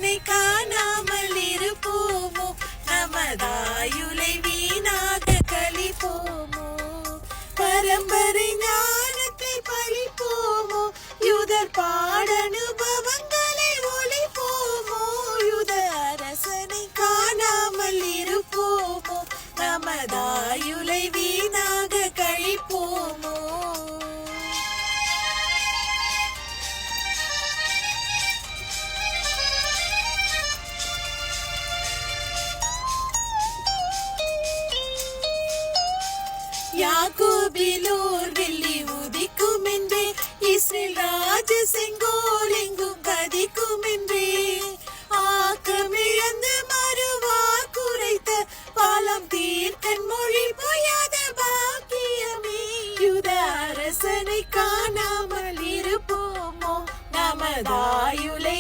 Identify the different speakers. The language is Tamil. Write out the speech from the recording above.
Speaker 1: அரசனை காணாமல் இருப்போமோ, நமதாயுளை வீணாக கழிப்போமோ, பரம்பரை ஞானத்தை பழிப்போமோ, யுதர் பாடனுபவங்களை ஒழிப்போமோ, யுத அரசனை காணாமல் இருப்போமோ, நமதாயுளை வீணாக கழிப்போமோ. யாக்கோபிலோர் வெள்ளி உதிக்கும் என்றே, இஸ்ரேல் ராஜ செங்கோல் எங்கும் கதிக்கும் என்றே, ஆக்கமிழந்து மறுவார் குறைத்த பாலம் தீர்க்கன் மொழி பொய்யாத பாக்கியமே, யுத அரசனை காணாமல் இருப்போமோ, நமதாயுளை